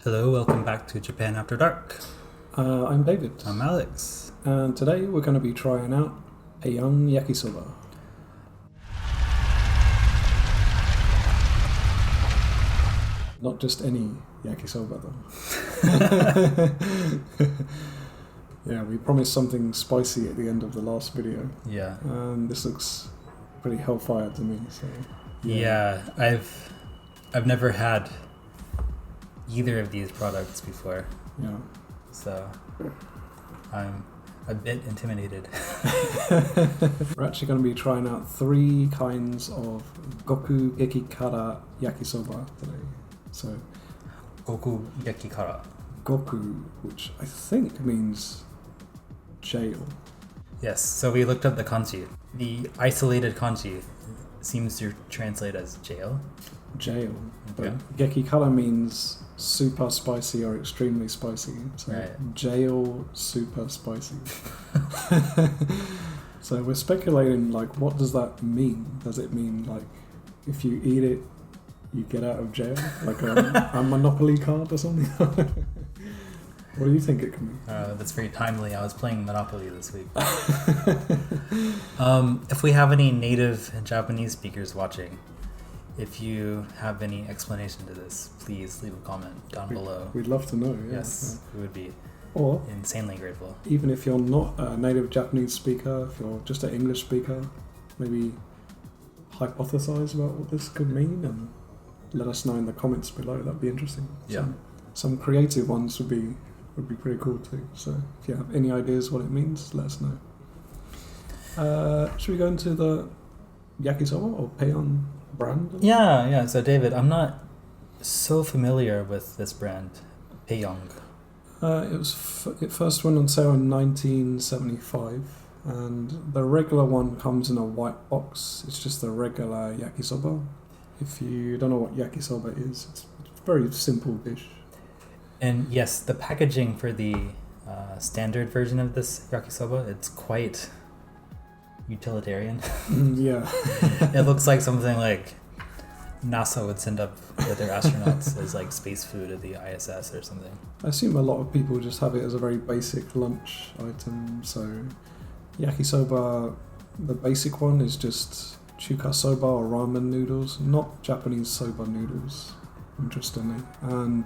Hello, welcome back to Japan After Dark. I'm David. I'm Alex. And today we're going to be trying out Peyoung Yakisoba. Not just any yakisoba though. Yeah, we promised something spicy at the end of the last video. Yeah. And this looks pretty hellfire to me. So Yeah, I've never had either of these products before. Yeah. So I'm a bit intimidated. We're actually going to be trying out 3 kinds of Goku Gekikara Yakisoba today. So Goku Yakikara. Goku, which I think means jail. Yes, so we looked up the kanji. The isolated kanji seems to translate as jail. Jail. But Okay. Gekikara means super spicy or extremely spicy. So Right. jail super spicy. So we're speculating, like, what does that mean? Does it mean, like, if you eat it, you get out of jail? Like a Monopoly card or something? What do you think it can mean? That's very timely. I was playing Monopoly this week. If we have any native Japanese speakers watching, if you have any explanation to this, please leave a comment down below. We'd love to know. Yeah. Yes, we would be Or insanely grateful. even if you're not a native Japanese speaker, if you're just an English speaker, maybe hypothesize about what this could mean and let us know in the comments below. That'd be interesting. Yeah. Some creative ones would be pretty cool too. So if you have any ideas what it means, let us know. Should we go into the Yakisoba or Peyoung brand? Yeah. So David, I'm not so familiar with this brand, Peyoung. It first went on sale in 1975, and the regular one comes in a white box. It's just the regular yakisoba. If you don't know what yakisoba is, it's a very simple dish. And yes, the packaging for the standard version of this yakisoba, it's quite utilitarian. Yeah. It looks like something like NASA would send up with their astronauts as like space food at the ISS or something. I assume a lot of people just have it as a very basic lunch item. So yakisoba, the basic one is just Chuka soba or ramen noodles, not Japanese soba noodles, interestingly. And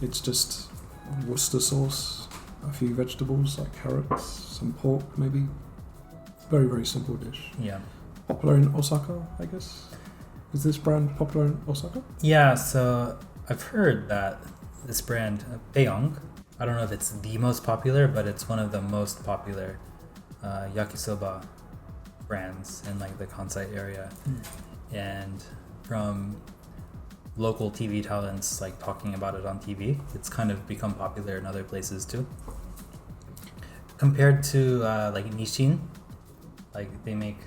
it's just Worcester sauce, a few vegetables like carrots, some pork maybe. Very, very simple dish. Yeah. Popular in Osaka, I guess. Is this brand popular in Osaka? Yeah, so I've heard that this brand, Peyoung, I don't know if it's the most popular, but it's one of the most popular yakisoba brands in like the Kansai area. And from local TV talents like talking about it on TV, it's kind of become popular in other places too. Compared to like Nishin, like they make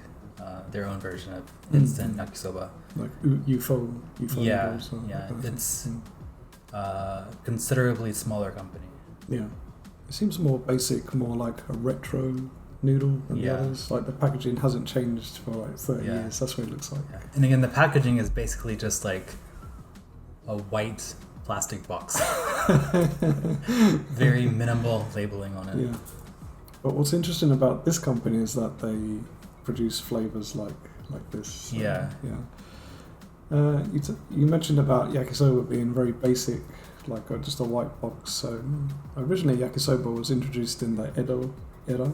their own version of instant yakisoba. Like UFO Yeah, noodles. yeah. That kind of It's thing. considerably smaller company. Yeah. It seems more basic, more like a retro noodle than the Yeah. others. Like the packaging hasn't changed for like 30 Yeah. years. That's what it looks like. Yeah. And again, the packaging is basically just like a white plastic box. Very minimal labeling on it. Yeah. But what's interesting about this company is that they produce flavors like this. So, Yeah. Yeah. You mentioned about yakisoba being very basic, like just a white box. So originally yakisoba was introduced in the Edo era,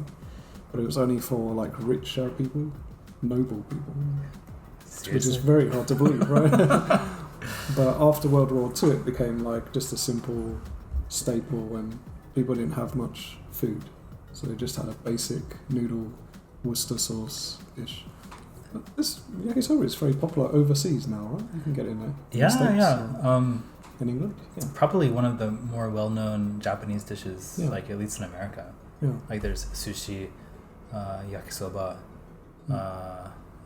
but it was only for like richer people, noble people, Seriously? which is very hard to believe, right? But after World War II, it became like just a simple staple when people didn't have much food. So they just had a basic noodle Worcester sauce dish. But this yakisoba is very popular overseas now, right? You can get it in there. In the States or in England. It's Yeah. probably one of the more well-known Japanese dishes, Yeah. like at least in America. Yeah. Like there's sushi, yakisoba,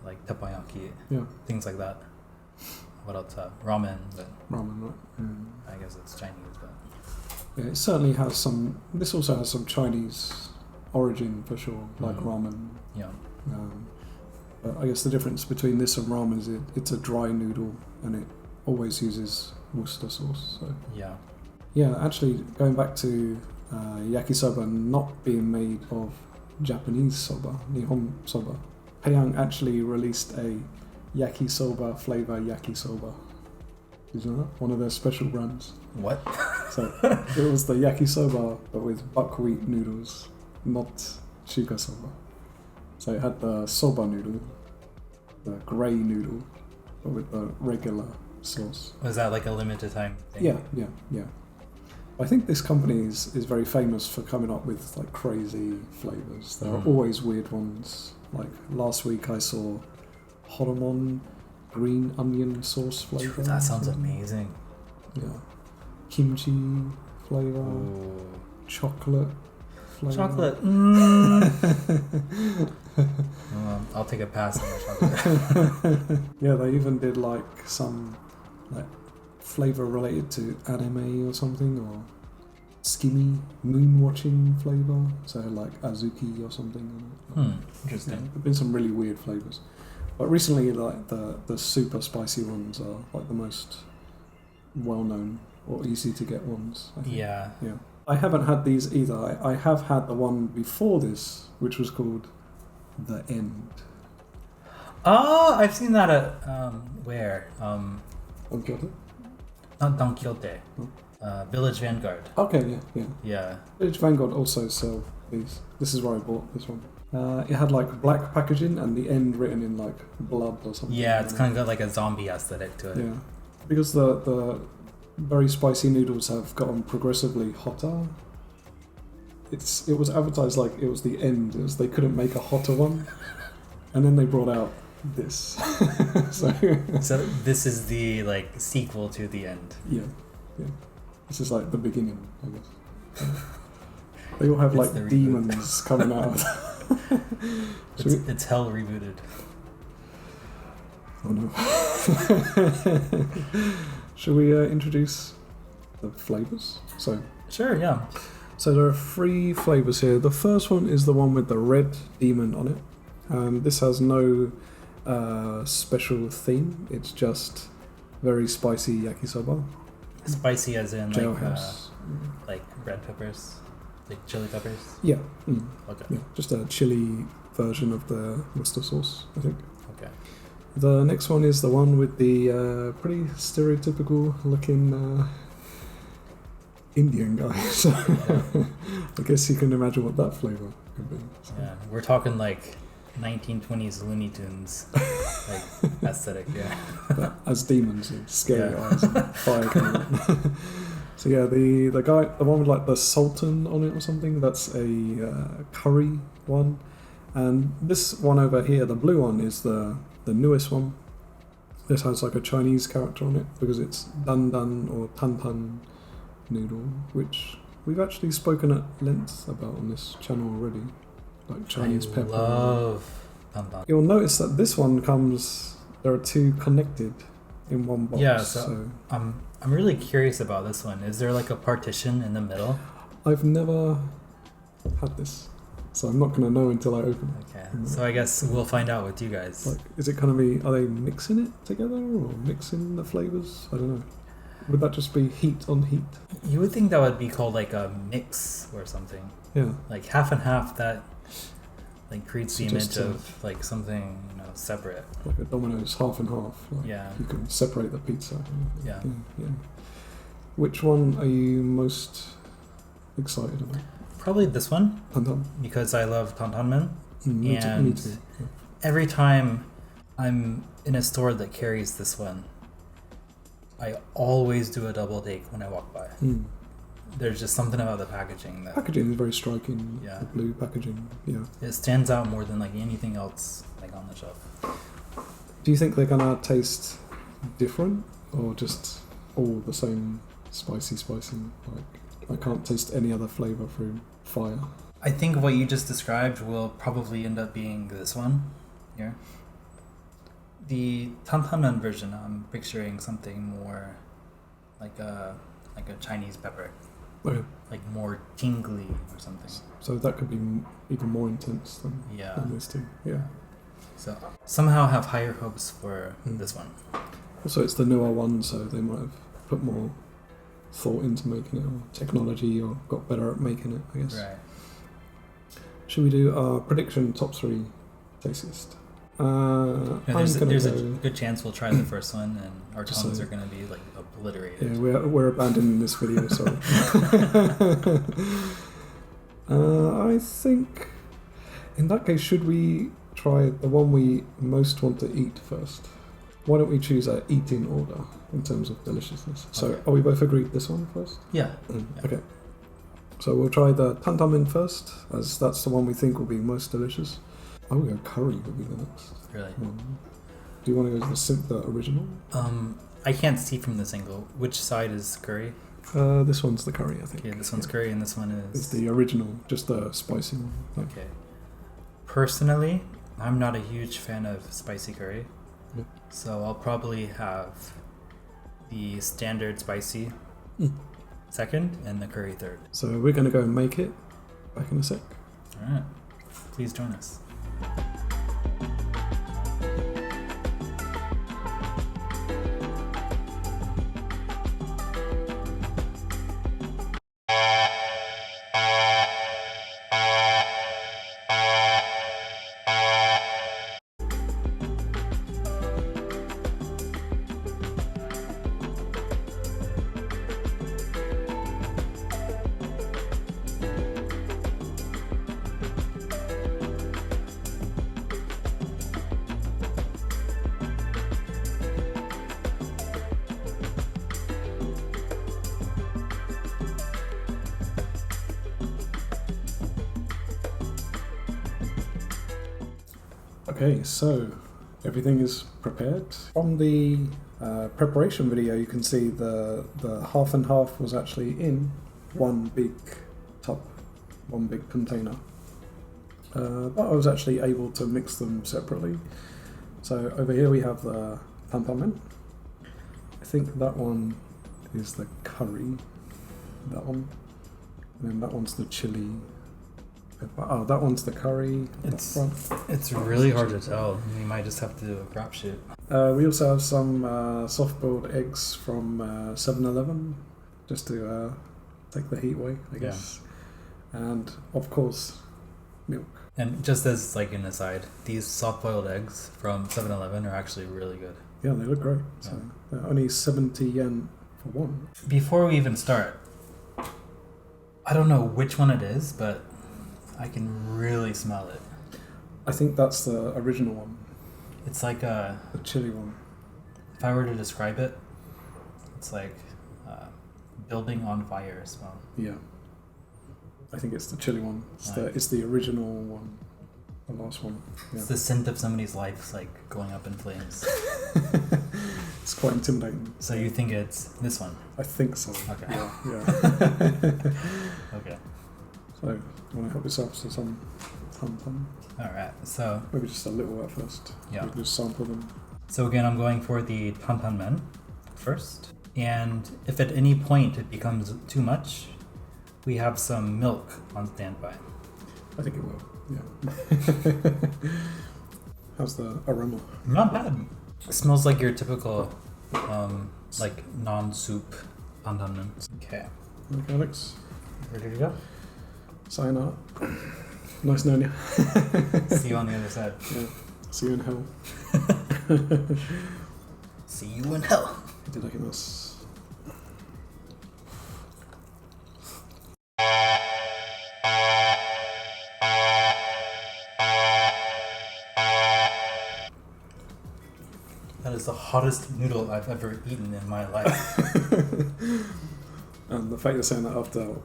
like teppanyaki, Yeah. things like that. What else? Ramen, but Ramen, right? I guess it's Chinese. But Yeah, it certainly has some. This also has some Chinese origin for sure, like ramen. yeah, But I guess the difference between this and ramen is it's a dry noodle and it always uses Worcester sauce. So yeah. Yeah, actually, going back to yakisoba not being made of Japanese soba, Nihon soba, Peyoung actually released a yakisoba flavor yakisoba. Did you know that? One of their special brands. What? So it was the yakisoba, but with buckwheat noodles, not chuka soba. So it had the soba noodle, the grey noodle, but with the regular sauce. Was that like a limited time thing? Yeah. I think this company is very famous for coming up with like crazy flavors. There are always weird ones. Like last week I saw horomon green onion sauce flavor. Dude, that sounds amazing. Yeah. Kimchi flavor. Ooh. Chocolate flavor. Chocolate. I'll take a pass on the chocolate. Yeah, they even did like some like flavor related to anime or something, or skimmy moon watching flavor. So like azuki or something. Interesting. Yeah, there've been some really weird flavors. But recently, like the super spicy ones are like the most well known or easy to get ones. I think. Yeah. I haven't had these either. I have had the one before this, which was called The End. Oh, I've seen that at where? Don Quixote? Not Don Quixote. Village Vanguard. Okay, yeah. Yeah. Village Vanguard also sell these. This is where I bought this one. It had like black packaging and the end written in like blood or something. Yeah, it's kind of got like a zombie aesthetic to it. Yeah, because the very spicy noodles have gotten progressively hotter. It was advertised like it was the end. It was they couldn't make a hotter one, and then they brought out this. so this is the like sequel to the end. Yeah. This is like the beginning, I guess. They all have like demons coming out. It's hell rebooted. Oh no. Shall we introduce the flavours? Sure, yeah. So there are 3 flavours here. The first one is the one with the red demon on it. This has no special theme. It's just very spicy yakisoba. Spicy as in Jailhouse. Like red peppers, like chili peppers. Yeah. Okay. Yeah, just a chili version of the Worcester sauce, I think. Okay. The next one is the one with the pretty stereotypical looking Indian guy. So I guess you can imagine what that flavour could be. So. Yeah, we're talking like 1920s Looney Tunes like aesthetic, yeah. But as demons with scary eyes and fire coming out. So yeah, the one with like the sultan on it or something, that's a curry one. And this one over here, the blue one, is the newest one. This has like a Chinese character on it because it's dan dan or tantan noodle, which we've actually spoken at length about on this channel already. Like Chinese pepper. Love tantan. You'll notice that this one comes. There are 2 connected in one box. Yeah, so I'm really curious about this one. Is there like a partition in the middle? I've never had this, so I'm not going to know until I open it. Okay, so I guess we'll find out with you guys. Like, is it going to be? Are they mixing it together or mixing the flavors? I don't know. Would that just be heat on heat? You would think that would be called like a mix or something. Yeah. Like half and half, that like creates the image Just, of like something, separate. Like a Domino's half and half. Like Yeah. You can separate the pizza. Yeah. Which one are you most excited about? Probably this one, Tantan. because I love Tantanmen. Me And too. Yeah. every time I'm in a store that carries this one, I always do a double take when I walk by. There's just something about the packaging that Packaging is very striking. Yeah. The blue packaging. Yeah. it stands out more than like anything else like on the shelf. Do you think they're gonna taste different or just all the same spicy? Like I can't taste any other flavour through fire. I think what you just described will probably end up being this one here. The Tantanmen version, I'm picturing something more like a Chinese pepper, Okay. like more tingly or something. So that could be even more intense than this too. Yeah. So somehow have higher hopes for this one. Also, it's the newer one, so they might have put more thought into making it, or technology, or got better at making it, I guess. Right. Should we do our prediction top 3 tastiest? Yeah, there's a good chance we'll try the first one, and our tongues are going to be like obliterated. Yeah, we're abandoning this video. Sorry. I think in that case, should we try the one we most want to eat first? Why don't we choose our eating order in terms of deliciousness? So, Okay. Are we both agreed this one first? Yeah. Okay. So we'll try the Tantanmen first, as that's the one we think will be most delicious. I would go curry would be the next. Really? Do you want to go to the original? I can't see from this angle. Which side is curry? This one's the curry, I think. Okay, this one's curry, and this one is... It's the original, just the spicy one. Yeah. Okay. Personally, I'm not a huge fan of spicy curry. Yeah. So I'll probably have the standard spicy second and the curry third. So we're going to go and make it. Back in a sec. Alright. Please join us. Okay, so everything is prepared. From the preparation video, you can see the half and half was actually in one big tub, one big container. But I was actually able to mix them separately. So over here we have the Tantanmen. I think that one is the curry, that one. And then that one's the chili. Oh, that one's the curry. It's really hard to tell. You might just have to do a crapshoot. We also have some soft-boiled eggs from 7-Eleven, just to take the heat away, I guess. Yeah. And, of course, milk. And just as like an aside, these soft-boiled eggs from 7-Eleven are actually really good. Yeah, they look great. Yeah. So they're only 70 yen for one. Before we even start, I don't know which one it is, but I can really smell it. I think that's the original one. It's like the chili one. If I were to describe it, it's like building on fire smell. Yeah. I think it's the chili one. It's the original one. The last one. Yeah. It's the scent of somebody's life like going up in flames. It's quite intimidating. So you think it's this one? I think so. Okay. Yeah. Okay. So, you want to help yourself to some tantan? Alright, so... Maybe just a little at first. Yeah. We'll just sample them. So again, I'm going for the Tantanmen first. And if at any point it becomes too much, we have some milk on standby. I think it will, yeah. How's the aroma? Not bad. It smells like your typical, like non-soup Tantanmen. Okay. Okay, Alex. Ready to go? Sayonara. Nice knowing you. See you on the other side. Yeah. See you in hell. See you in hell. Itadakimasu. That is the hottest noodle I've ever eaten in my life. And the fact you're saying that after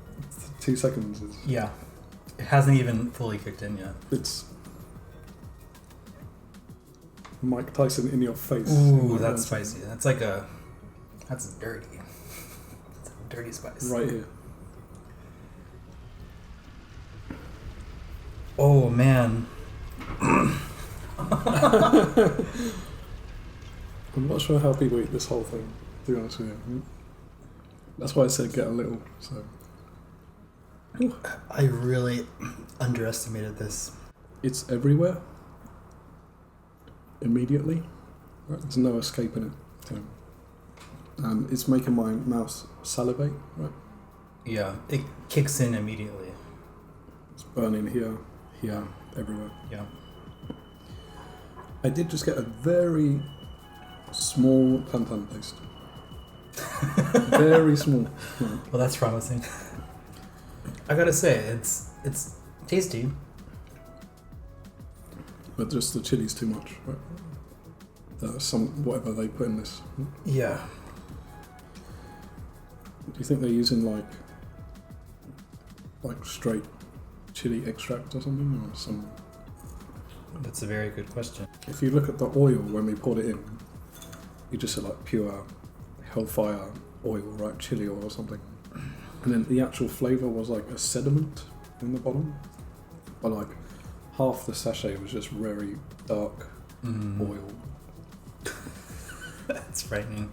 2 seconds is... Yeah. It hasn't even fully cooked in yet. It's Mike Tyson in your face. Ooh, that's spicy. That's like a... That's dirty. It's a dirty spice. Right here. Oh, man. I'm not sure how people eat this whole thing, to be honest with you. That's why I said get a little, so... I really underestimated this. It's everywhere. Immediately. Right, there's no escaping it. So and it's making my mouth salivate. Right, Yeah, it kicks in immediately. it's burning here, everywhere. Yeah. I did just get a very small tantan taste. Very small. Yeah. Well, that's promising. I gotta say, it's tasty. But just the chili's too much, right? Whatever they put in this. Yeah. Do you think they're using like straight chili extract or something, or some? That's a very good question. If you look at the oil when we poured it in, you just see like pure hellfire oil, right? Chili oil or something. And then the actual flavour was like a sediment in the bottom. But like half the sachet was just very dark oil. That's frightening.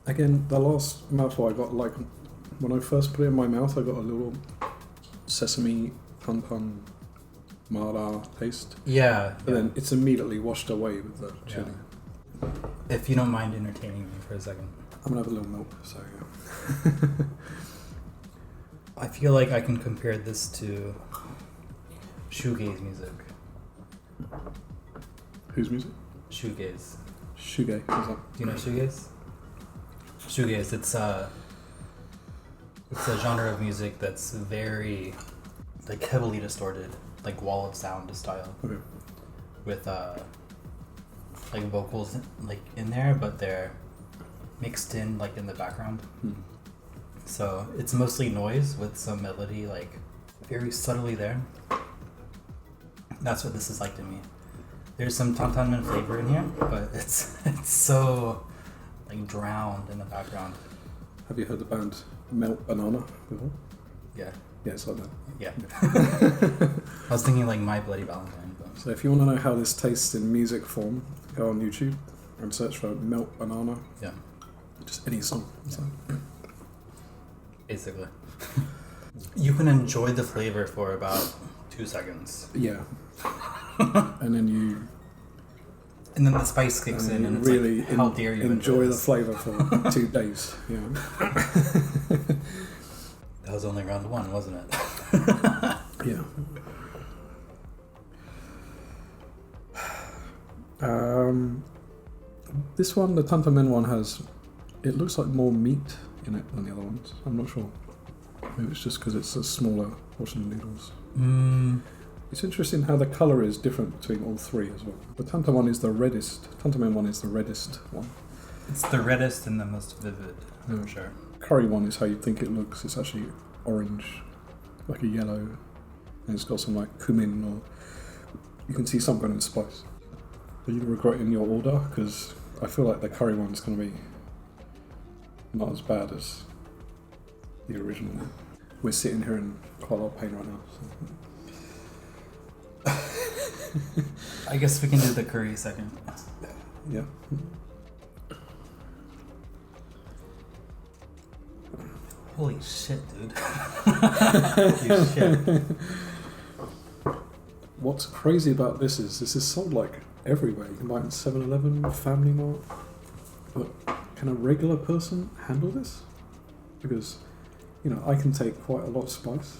Again, the last mouthful I got, like when I first put it in my mouth, I got a little sesame tantan mara taste. Yeah. But then it's immediately washed away with the chili. Yeah. If you don't mind entertaining me for a second. I'm gonna have a little milk, so yeah. I feel like I can compare this to shoegaze music. Whose music? Shoegaze. Shoegaze, what's that? Do you know shoegaze? Shoegaze, it's a genre of music that's very like heavily distorted, like wall of sound style. Okay. With like vocals like in there, but they're mixed in like in the background. So it's mostly noise with some melody like very subtly there. That's what this is like to me. There's some Tantanmen flavor in here, but it's so like drowned in the background. Have you heard the band Melt Banana before? Yeah. Yeah, it's like that. Yeah. I was thinking like My Bloody Valentine. But... So if you want to know how this tastes in music form, go on YouTube and search for Melt Banana. Yeah. Just any song. So. Basically. You can enjoy the flavor for about 2 seconds. Yeah. And then And then the spice kicks in and it's really like, how dare you enjoy the this? flavour for 2 days. Yeah. That was only round 1, wasn't it? Yeah. This one, the Tantanmen one, it looks like more meat in it than the other ones. I'm not sure. Maybe it's just because it's a smaller portion of noodles. It's interesting how the colour is different between all 3 as well. The Tantan one is the reddest. Tantanmen one is the reddest one. It's the reddest and the most vivid, Yeah. for sure. Curry one is how you think it looks. It's actually orange, like a yellow, and it's got some like cumin, or you can see some kind of spice. Are you regretting your order? Because I feel like the curry one's going to be not as bad as the original one. We're sitting here in quite a lot of pain right now. So. I guess we can do the curry second. Yeah. Holy shit, dude. Holy shit. What's crazy about this is sold like everywhere. You can buy it in 7-Eleven, Family Mart. But can a regular person handle this? Because, you know, I can take quite a lot of spice.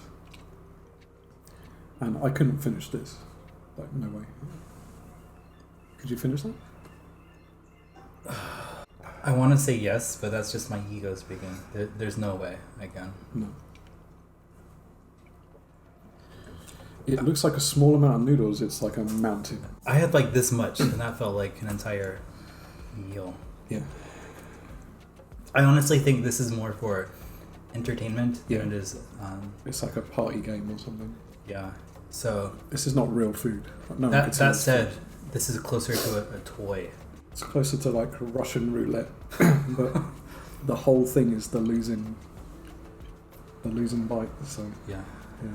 And I couldn't finish this. Like, no way. Could you finish that? I want to say yes, but that's just my ego speaking. There's no way I can. No. It looks like a small amount of noodles. It's like a mountain. I had like this much, and that felt like an entire meal. Yeah. I honestly think this is more for entertainment Yeah. than it is. It's like a party game or something. Yeah. So This is not real food. No one that could say it's said, food. this is closer to a toy. It's closer to like Russian roulette, but the whole thing is the losing bite. So Yeah. yeah,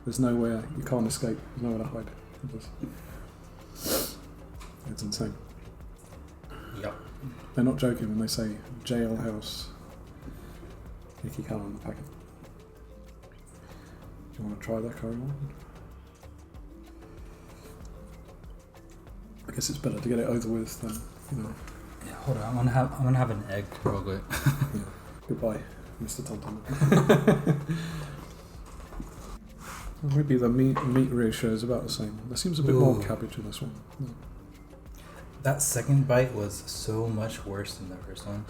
there's nowhere you can't escape. There's nowhere to hide. It's insane. Yep. They're not joking when they say jailhouse Yakikana on the packet. Do you want to try that curry one? I guess it's better to get it over with than, you know. Yeah. Hold on, I'm gonna have an egg real quick. Yeah. Goodbye, Mr. Tantanmen. Maybe the meat ratio is about the same. There seems a bit more cabbage in this one. Yeah. That second bite was so much worse than the first one.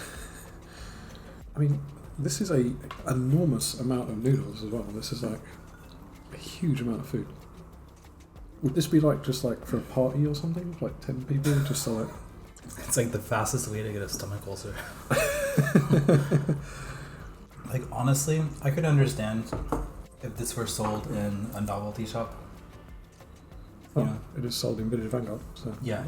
I mean, this is a enormous amount of noodles as well. This is like a huge amount of food. Would this be like just like for a party or something? Like 10 people just so like... It's like the fastest way to get a stomach ulcer. Like honestly, I could understand if this were sold in a novelty shop. Oh, You know? it is sold in Village Vanguard. So Yeah,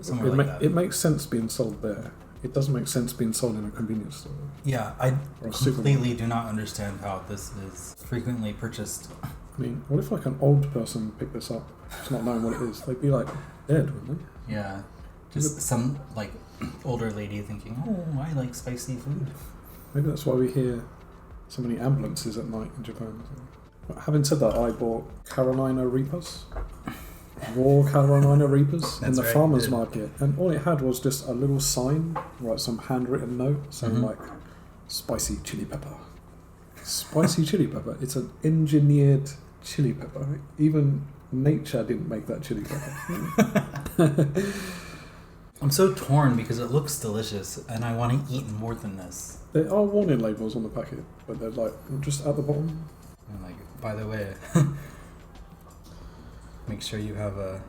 somewhere like that. it makes sense being sold there. It doesn't make sense being sold in a convenience store. Yeah, I Or a completely do not understand how this is frequently purchased. I mean, what if like an old person picked this up, just not knowing what it is? They'd be like dead, wouldn't they? Yeah, just some like older lady thinking, oh, I like spicy food. Maybe that's why we hear so many ambulances at night in Japan. But having said that, I bought Carolina Reapers, raw Carolina Reapers in the farmer's market, and all it had was just a little sign, like some handwritten note saying like spicy chili pepper. Spicy chili pepper. It's an engineered chili pepper. Even nature didn't make that chili pepper. I'm so torn because it looks delicious and I want to eat more than this. There are warning labels on the packet, but they're like just at the bottom. And like, by the way, make sure you have a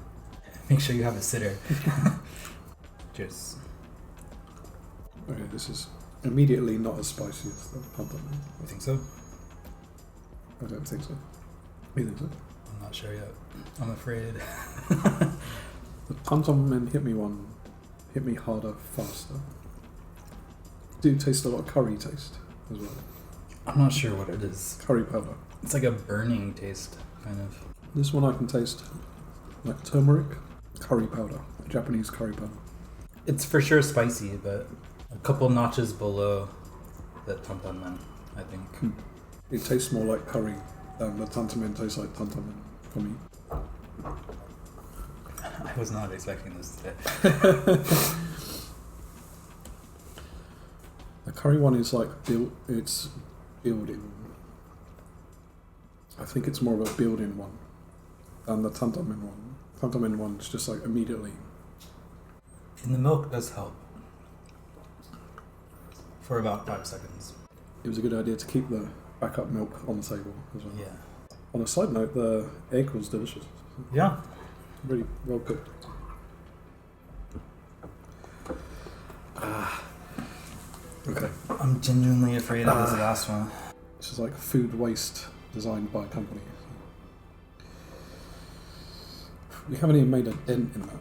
sitter. Cheers. Okay, this is immediately not as spicy as the Tantanmen. You think so? I don't think so. You think so? I'm not sure yet. I'm afraid. The Tantanmen hit me harder, faster. Do taste a lot of curry taste as well. I'm not sure what it is. Curry powder. It's like a burning taste, kind of. This one I can taste like turmeric, curry powder, Japanese curry powder. It's for sure spicy, but a couple notches below the Tantanmen, I think. It tastes more like curry than the Tantanmen tastes like Tantanmen for me. I was not expecting this today. The curry one is like it's building. I think it's more of a building one than the Tantanmen one. Tantanmen one is just like immediately. And the milk does help. For about 5 seconds. It was a good idea to keep the backup milk on the table as well. Yeah. On a side note, the egg was delicious. Yeah. Really well cooked. Okay. I'm genuinely afraid of this last one. This is like food waste designed by a company. We haven't even made a dent in that.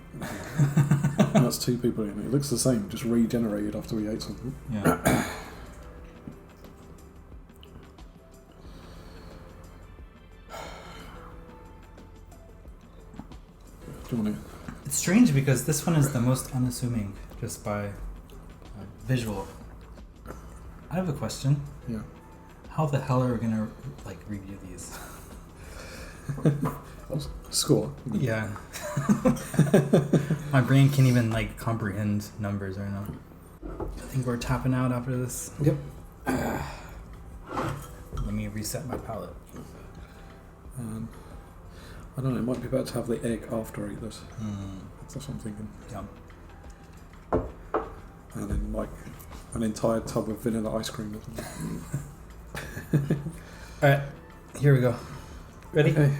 And that's 2 people in it. It looks the same, just regenerated after we ate something. Yeah. Do you want to? It's strange because this one is the most unassuming, just by visual. I have a question. Yeah. How the hell are we gonna like review these? Score. Yeah. My brain can't even like comprehend numbers right now. I think we're tapping out after this. Yep. Let me reset my palate. I don't know, it might be better to have the egg after I eat this. That's what I'm thinking. Yeah. And then like an entire tub of vanilla ice cream or something. Alright, here we go. Ready? Okay.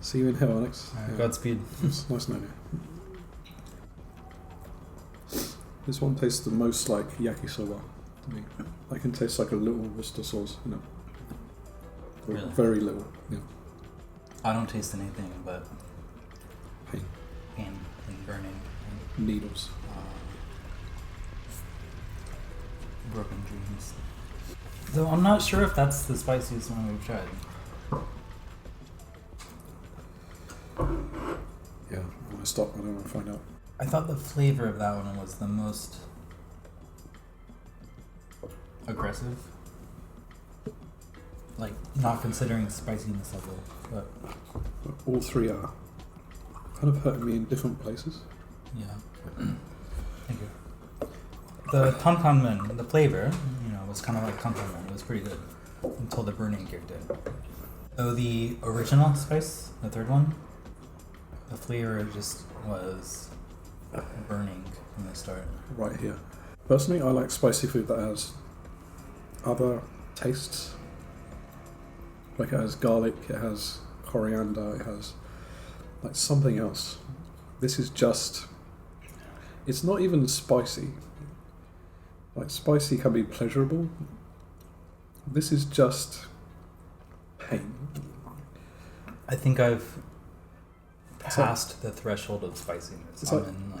See you in hell, Alex. Alright, Godspeed. It's nice knowing you. This one tastes the most like yakisoba to me. I can taste like a little Worcester sauce, you know. Really? Very little, yeah. I don't taste anything but Pain. pain and burning Needles. and broken dreams. Though I'm not sure if that's the spiciest one we've tried. Yeah, I'm gonna stop. I don't want to find out. I thought the flavor of that one was the most aggressive. Like, not considering spiciness level, but But all 3 are kind of hurting me in different places. yeah. Thank you. The Tantanmen, the flavor, was kind of like Tantanmen. It was pretty good until the burning kicked in. Oh, the original spice, the third one, the flavor just was burning from the start. Right here. Personally, I like spicy food that has other tastes. Like it has garlic, it has coriander, it has like something else. This is just... It's not even spicy. Like spicy can be pleasurable. This is just pain. I think I've passed the threshold of spiciness. I'm in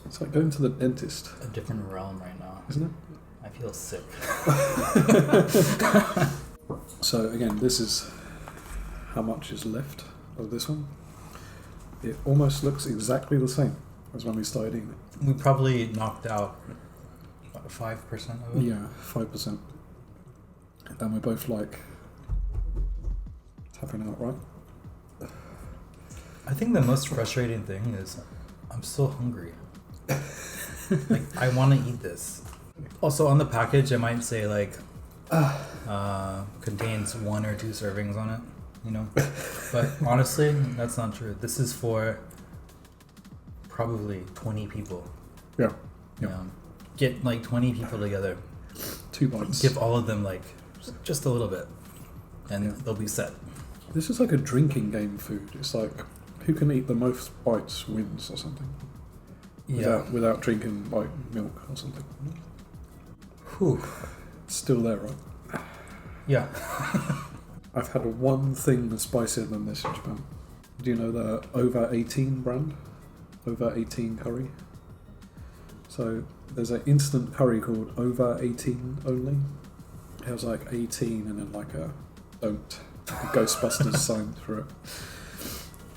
it's like going to the dentist. A different realm right now. Isn't it? I feel sick. So again, this is how much is left of this one. It almost looks exactly the same as when we started eating it. We probably knocked out, what, 5% of it? Yeah, 5%. And we're both like tapping out, right? I think the most frustrating thing is I'm so hungry. Like, I want to eat this. Also, on the package, it might say like contains 1 or 2 servings on it, But honestly, that's not true. This is for probably 20 people. Yeah. Get like 20 people together. 2 bites. Give all of them like just a little bit, and they'll be set. This is like a drinking game food. It's like who can eat the most bites wins or something. Without drinking like milk or something. Whew. It's still there, right? Yeah. I've had one thing that's spicier than this in Japan. Do you know the Over 18 brand? Over 18 curry. So there's an instant curry called Over 18 only. It has like 18 and then like a Ghostbusters sign through it.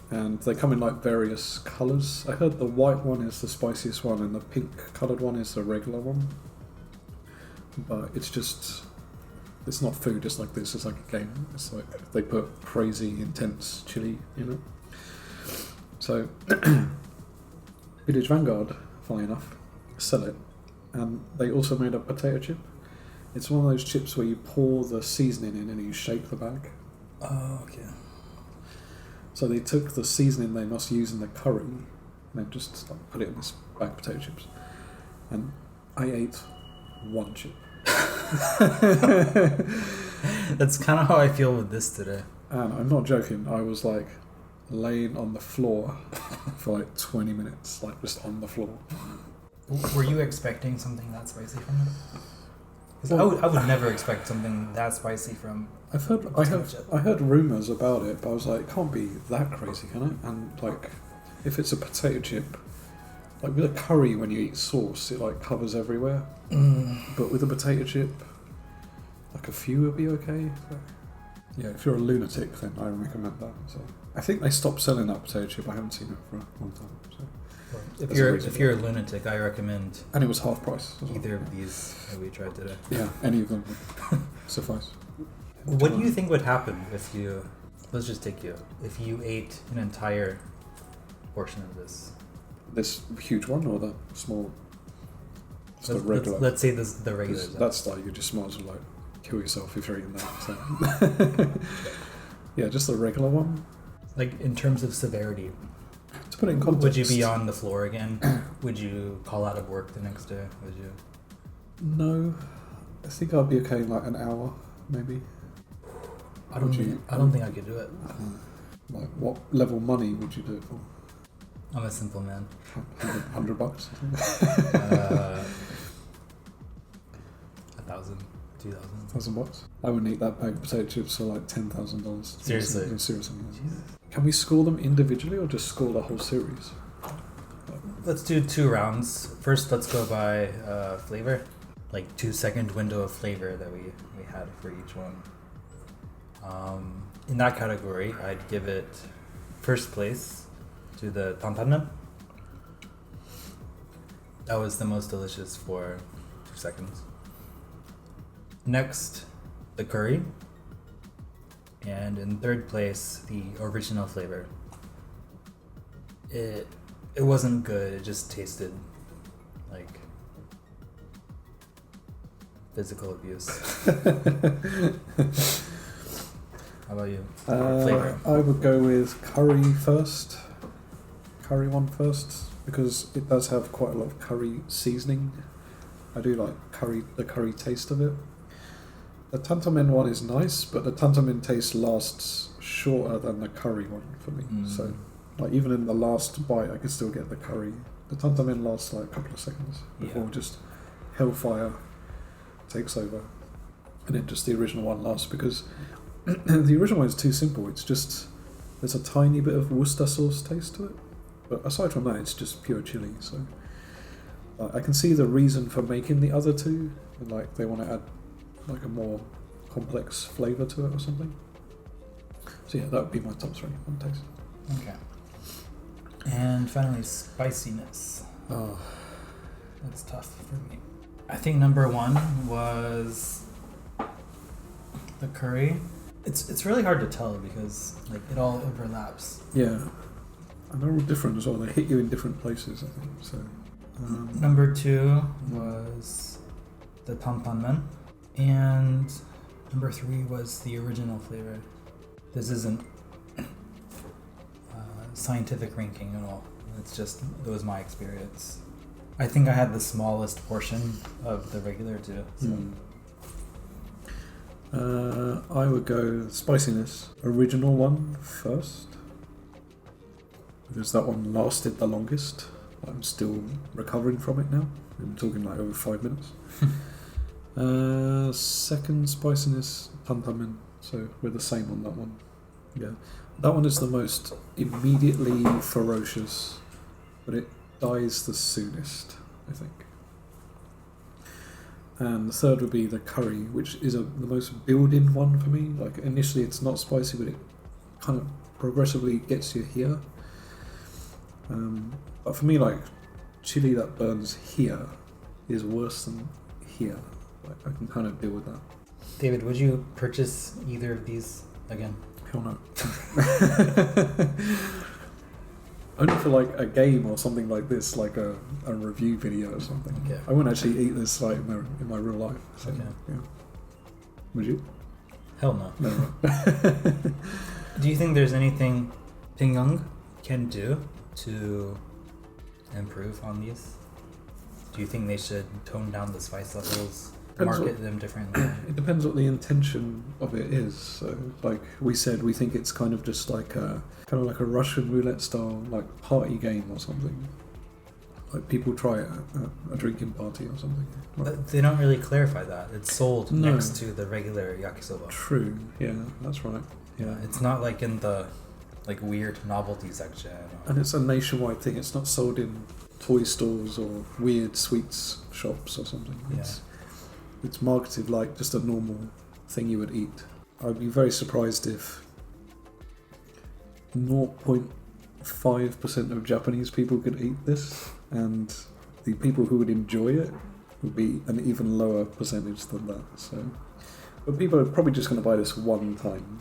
And they come in like various colours. I heard the white one is the spiciest one and the pink coloured one is the regular one. But it's not food, it's like this, it's like a game. It's like they put crazy intense chili in it. So Village Vanguard, funnily enough, sell it. And they also made a potato chip. It's one of those chips where you pour the seasoning in and you shake the bag. Oh, okay. So they took the seasoning they must use in the curry and then just like, put it in this bag of potato chips. And I ate 1 chip. That's kind of how I feel with this today. And I'm not joking, I was like laying on the floor for like 20 minutes, like just on the floor. Were you expecting something that spicy from it? Because I would never expect something that spicy from. I heard rumours about it, but I was like, it can't be that crazy, can it? And like, if it's a potato chip, like with a curry, when you eat sauce, it like covers everywhere. But with a potato chip, like a few would be okay. So, yeah, if you're a lunatic, then I recommend that. So I think they stopped selling that potato chip. I haven't seen it for a long time. So. If you're a lunatic, I recommend. And it was half price. Either of these that we tried today. Yeah, any of them would suffice. What do you think would happen if you? Let's just take you. If you ate an entire portion of this. This huge one or the small? The regular. Let's say this the regular. That's like you just might as well like kill yourself if you're eating that. So. Yeah, just the regular one. Like in terms of severity. To put it in context. Would you be on the floor again? Would you call out of work the next day? Would you? No, I think I'd be okay in like an hour, maybe. I don't think I could do it. Like, what level money would you do it for? I'm a simple man. $100? $1,000, $2,000. $1,000? I wouldn't eat that bag of potato chips for like $10,000. Seriously? Yeah, seriously. Jesus. Can we score them individually or just score the whole series? Let's do 2 rounds. First, let's go by flavor. Like 2-second window of flavor that we had for each one. In that category, I'd give it first place to the Tantanmen. That was the most delicious for 2 seconds. Next, the curry. And in third place, the original flavor. It wasn't good, it just tasted like physical abuse. How about you? Flavor? I would go with curry first. Curry one first, because it does have quite a lot of curry seasoning. I do like the curry taste of it. The Tantanmen one is nice, but the Tantanmen taste lasts shorter than the curry one for me. So, like, even in the last bite, I can still get the curry. The Tantanmen lasts like a couple of seconds before just hellfire takes over, and then just the original one lasts, because the original one is too simple. It's just, there's a tiny bit of Worcester sauce taste to it, but aside from that, it's just pure chili. So I can see the reason for making the other two, and like they want to add like a more complex flavour to it or something. So yeah, that would be my top three on taste. Okay. And finally, spiciness. Oh, That's tough for me. I think number one was the curry. It's really hard to tell because like it all overlaps. yeah. And they're all different as well. They hit you in different places, I think. So Number two was the Tantanmen. And number three was the original flavor. This isn't scientific ranking at all. It's just, it was my experience. I think I had the smallest portion of the regular too. So. I would go spiciness. Original one first, because that one lasted the longest. I'm still recovering from it now. I'm talking like over 5 minutes. Second spiciness, Tantanmen. So we're the same on that one. Yeah, that one is the most immediately ferocious, but it dies the soonest, I think. And the third would be the curry, which is the most built-in one for me. Like initially it's not spicy, but it kind of progressively gets you here. But for me, like chili that burns here is worse than here. Like I can kind of deal with that. David, would you purchase either of these again? Hell no. Only for like a game or something like this, like a review video or something. Okay. I wouldn't actually eat this like in my real life. So, Okay. Yeah. Would you? Hell no. No. Do you think there's anything Peyoung can do to improve on these? Do you think they should tone down the spice levels, market them differently? It depends what the intention of it is. So, like we said, we think it's kind of just like a Russian roulette style, like party game or something. Like people try it at a drinking party or something. But they don't really clarify that. It's sold next to the regular yakisoba. True. Yeah, that's right. Yeah. It's not like in the like weird novelty section. And it's a nationwide thing. It's not sold in toy stores or weird sweets shops or something. It's marketed like just a normal thing you would eat. I'd be very surprised if 0.5% of Japanese people could eat this, and the people who would enjoy it would be an even lower percentage than that. So, but people are probably just going to buy this one time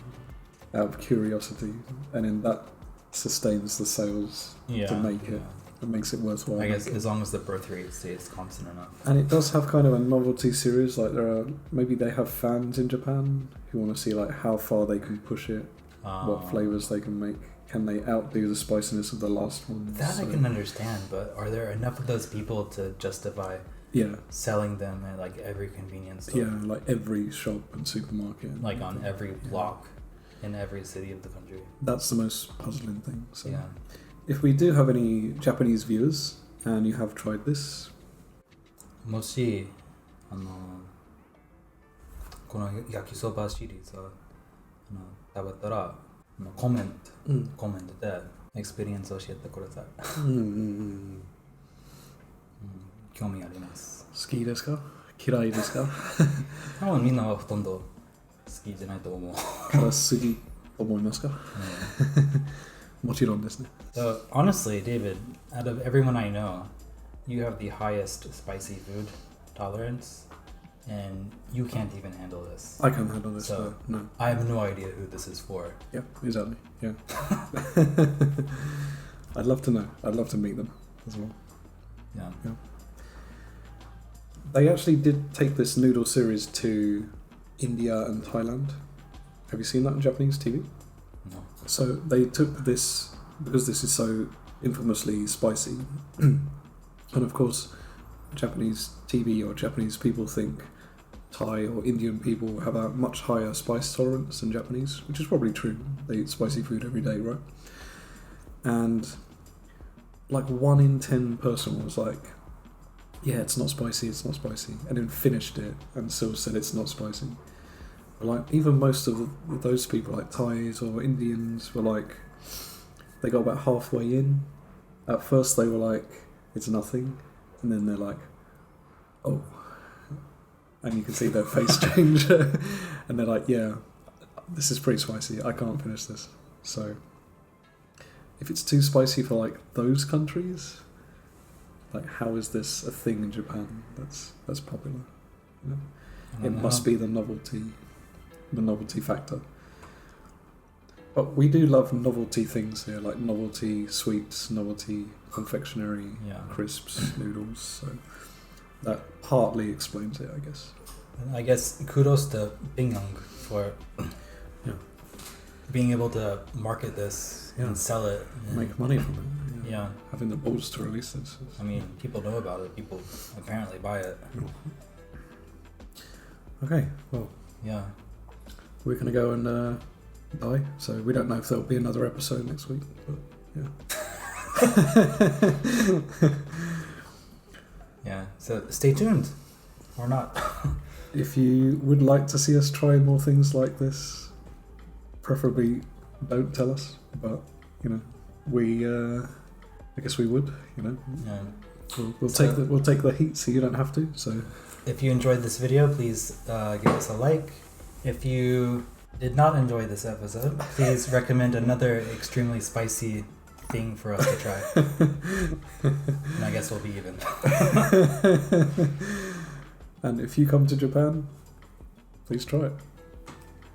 out of curiosity, and then that sustains the sales to make it. It makes it worthwhile. I guess as long as the birth rate stays constant enough. And it does have kind of a novelty series. Like maybe they have fans in Japan who want to see like how far they can push it, what flavors they can make. Can they outdo the spiciness of the last one? That I can understand, but are there enough of those people to justify selling them at like every convenience store? Yeah, like every shop and supermarket. Like on every block in every city of the country. That's the most puzzling thing. So. Yeah. If we do have any Japanese viewers and you have tried this, もしこの焼きそばシリーズを食べたらコメントでエクスペリエンスを教えてください。興味あります。好きですか？嫌いですか？多分みんなはほとんど好きじゃないと思う。辛すぎ思いますか？もちろんですね。So honestly, David, out of everyone I know, you have the highest spicy food tolerance, and you can't even handle this. I can't handle this. So no. I have no idea who this is for. Yeah, exactly. Yeah. I'd love to know. I'd love to meet them as well. Yeah. They actually did take this noodle series to India and Thailand. Have you seen that on Japanese TV? No. So they took this, because this is so infamously spicy, and of course Japanese TV or Japanese people think Thai or Indian people have a much higher spice tolerance than Japanese, which is probably true. They eat spicy food every day, right? And like 1 in 10 person was like, yeah, it's not spicy, and then finished it and still said it's not spicy. But like, even most of those people, like Thais or Indians, were like, they got about halfway in. At first they were like, it's nothing, and then they're like, oh, and you can see their face change, and they're like, yeah, this is pretty spicy, I can't finish this. So if it's too spicy for like those countries, like, how is this a thing in Japan that's popular? You know? It must be the novelty factor. But we do love novelty things here, like novelty sweets, novelty confectionery, crisps, noodles. So that partly explains it, I guess. And I guess kudos to Peyoung for being able to market this and sell it. And make money from it. Yeah. Having the balls to release this. I mean, people know about it. People apparently buy it. Okay, well. Yeah. We're going to go and die, so we don't know if there'll be another episode next week, but yeah. Yeah, so stay tuned. Or not. If you would like to see us try more things like this, preferably don't tell us, but, you know, we... I guess we would, you know. Yeah. We'll take the heat, so you don't have to. So, if you enjoyed this video, please give us a like. If you did not enjoy this episode, please recommend another extremely spicy thing for us to try. And I guess we'll be even. And if you come to Japan, please try it.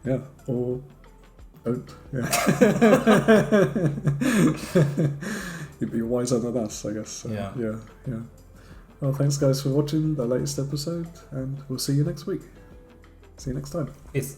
Yeah, or don't. Yeah. You'd be wiser than us, I guess. So, yeah. Well, thanks guys for watching the latest episode, and we'll see you next week. See you next time. Peace.